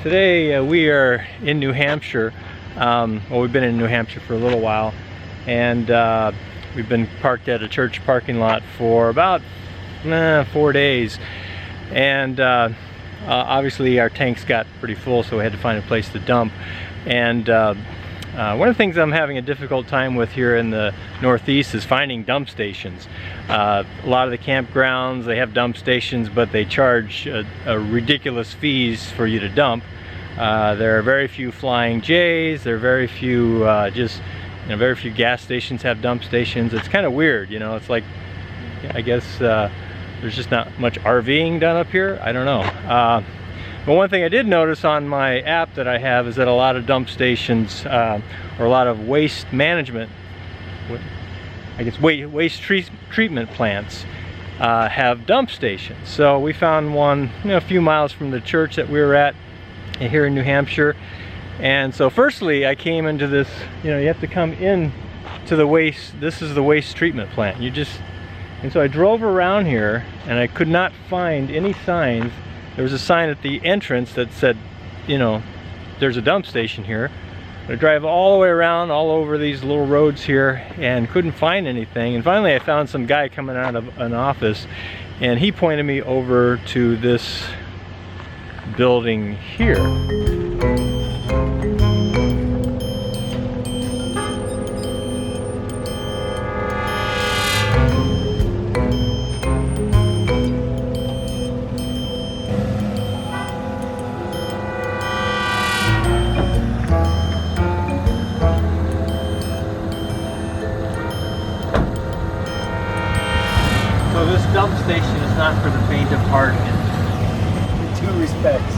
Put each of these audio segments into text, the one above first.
Today we are in New Hampshire. Well, we've been in New Hampshire for a little while, and we've been parked at a church parking lot for about 4 days. And obviously our tanks got pretty full, so we had to find a place to dump. And one of the things I'm having a difficult time with here in the Northeast is finding dump stations. A lot of the campgrounds, they have dump stations, but they charge ridiculous fees for you to dump. There are very few Flying J's. There are very few, very few gas stations have dump stations. It's kind of weird, you know. It's like, I guess there's just not much RVing done up here. I don't know. But one thing I did notice on my app that I have is that a lot of dump stations, or a lot of waste management, I guess waste treatment plants have dump stations. So we found one, a few miles from the church that we were at here in New Hampshire. And so firstly, I came into this, you have to come in to the waste. This is the waste treatment plant. And so I drove around here and I could not find any signs. There was a sign at the entrance that said, there's a dump station here. I drive all the way around, all over these little roads here, and couldn't find anything. And finally I found some guy coming out of an office, and he pointed me over to this building here. So this dump station is not for the faint of heart in 2 respects.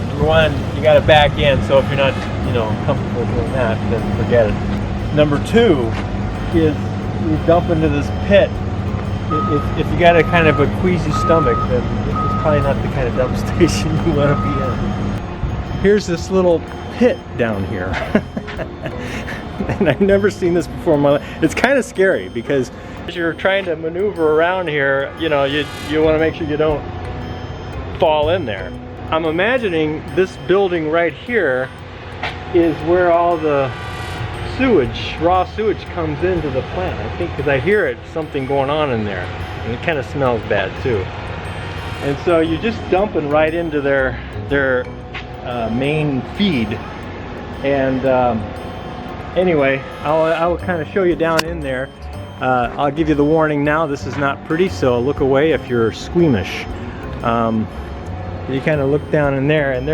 Number one, you got to back in, so if you're not, comfortable doing that, then forget it. Number two is you dump into this pit. If you got a kind of a queasy stomach, then it's probably not the kind of dump station you want to be in. Here's this little pit down here. And I've never seen this before in my life. It's kind of scary because as you're trying to maneuver around here, you want to make sure you don't fall in there. I'm imagining this building right here is where all the sewage, raw sewage, comes into the plant. I think, because I hear it, something going on in there, and it kind of smells bad too. And so you're just dumping right into their main feed. And anyway, I'll kind of show you down in there. I'll give you the warning now. This is not pretty, so look away if you're squeamish. You kind of look down in there, and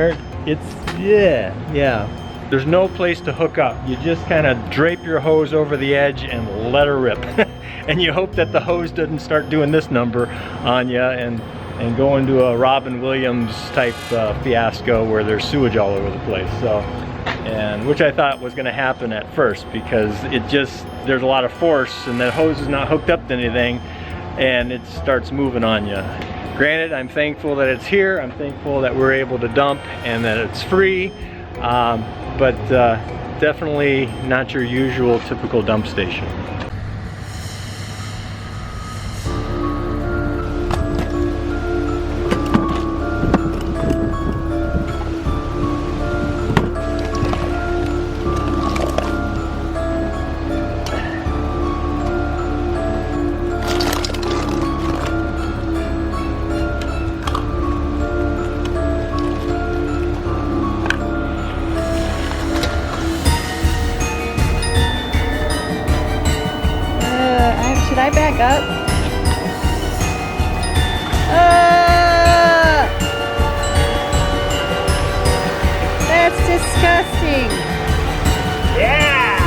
yeah. There's no place to hook up. You just kind of drape your hose over the edge and let her rip. And you hope that the hose doesn't start doing this number on you and go into a Robin Williams type fiasco where there's sewage all over the place. So, and which I thought was going to happen at first, because there's a lot of force and the hose is not hooked up to anything and it starts moving on you. Granted, I'm thankful that it's here. I'm thankful that we're able to dump and that it's free, but definitely not your usual typical dump station. Should I back up? That's disgusting. Yeah!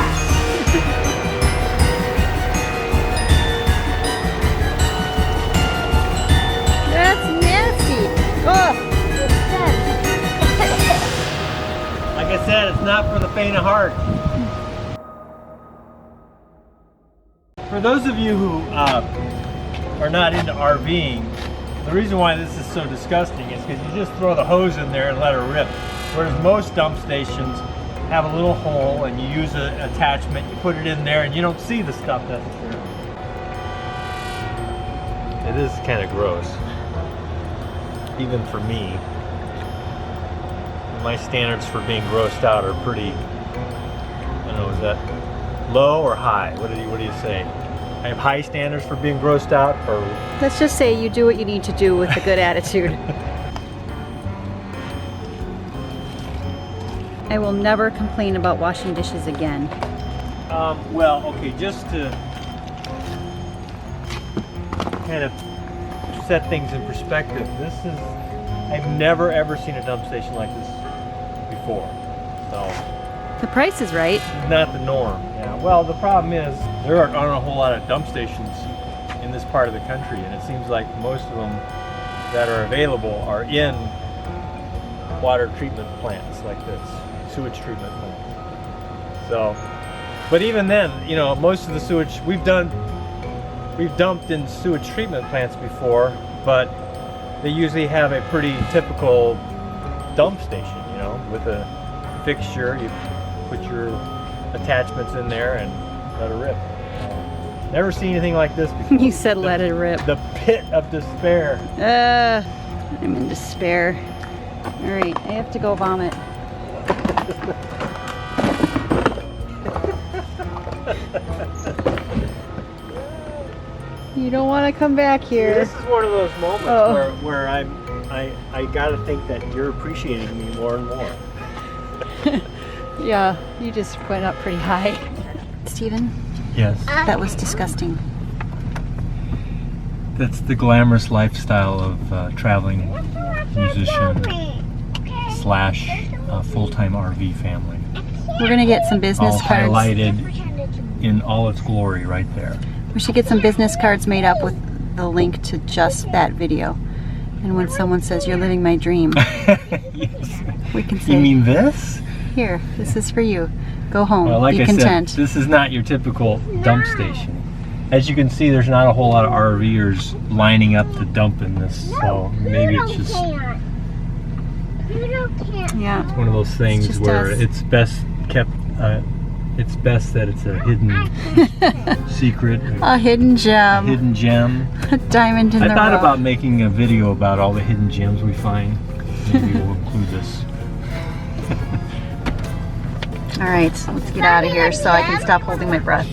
That's nasty. Oh, Like I said, it's not for the faint of heart. For those of you who are not into RVing, the reason why this is so disgusting is because you just throw the hose in there and let her rip. Whereas most dump stations have a little hole and you use an attachment, you put it in there and you don't see the stuff necessarily. It is kind of gross, even for me. my standards for being grossed out are pretty, I don't know, is that low or high? What do you say? I have high standards for being grossed out, or? Let's just say you do what you need to do with a good attitude. I will never complain about washing dishes again. Well, okay, just to kind of set things in perspective, I've never ever seen a dump station like this before. So The price is right. not the norm. Yeah. Well, the problem is there aren't a whole lot of dump stations in this part of the country, and it seems like most of them that are available are in water treatment plants like this, sewage treatment plants. So, but even then, you know, most of the sewage we've dumped in sewage treatment plants before, but they usually have a pretty typical dump station, you know, with a fixture. You put your attachments in there and let it rip. Never seen anything like this before. You said let it rip. The pit of despair. I'm in despair. All right, I have to go vomit. You don't want to come back here. This is one of those moments where I gotta think that you're appreciating me more and more. Yeah, you just went up pretty high. Steven? Yes. That was disgusting. That's the glamorous lifestyle of traveling musician slash full-time RV family. We're gonna get some business All cards. highlighted in all its glory right there. We should get some business cards made up with the link to just that video. And when someone says, "You're living my dream," Yes. we can say, You mean this? "Here, this is for you. Go home, Well, like be I content." said, this is not your typical dump station. As you can see, there's not a whole lot of RVers lining up to dump in this, so maybe it's just Yeah. one of those things just where us. it's best kept. It's best that it's a hidden secret, A hidden gem. hidden gem. A diamond in I the thought rough. about making a video about all the hidden gems we find. Maybe we'll include this. All right, let's get out of here so I can stop holding my breath.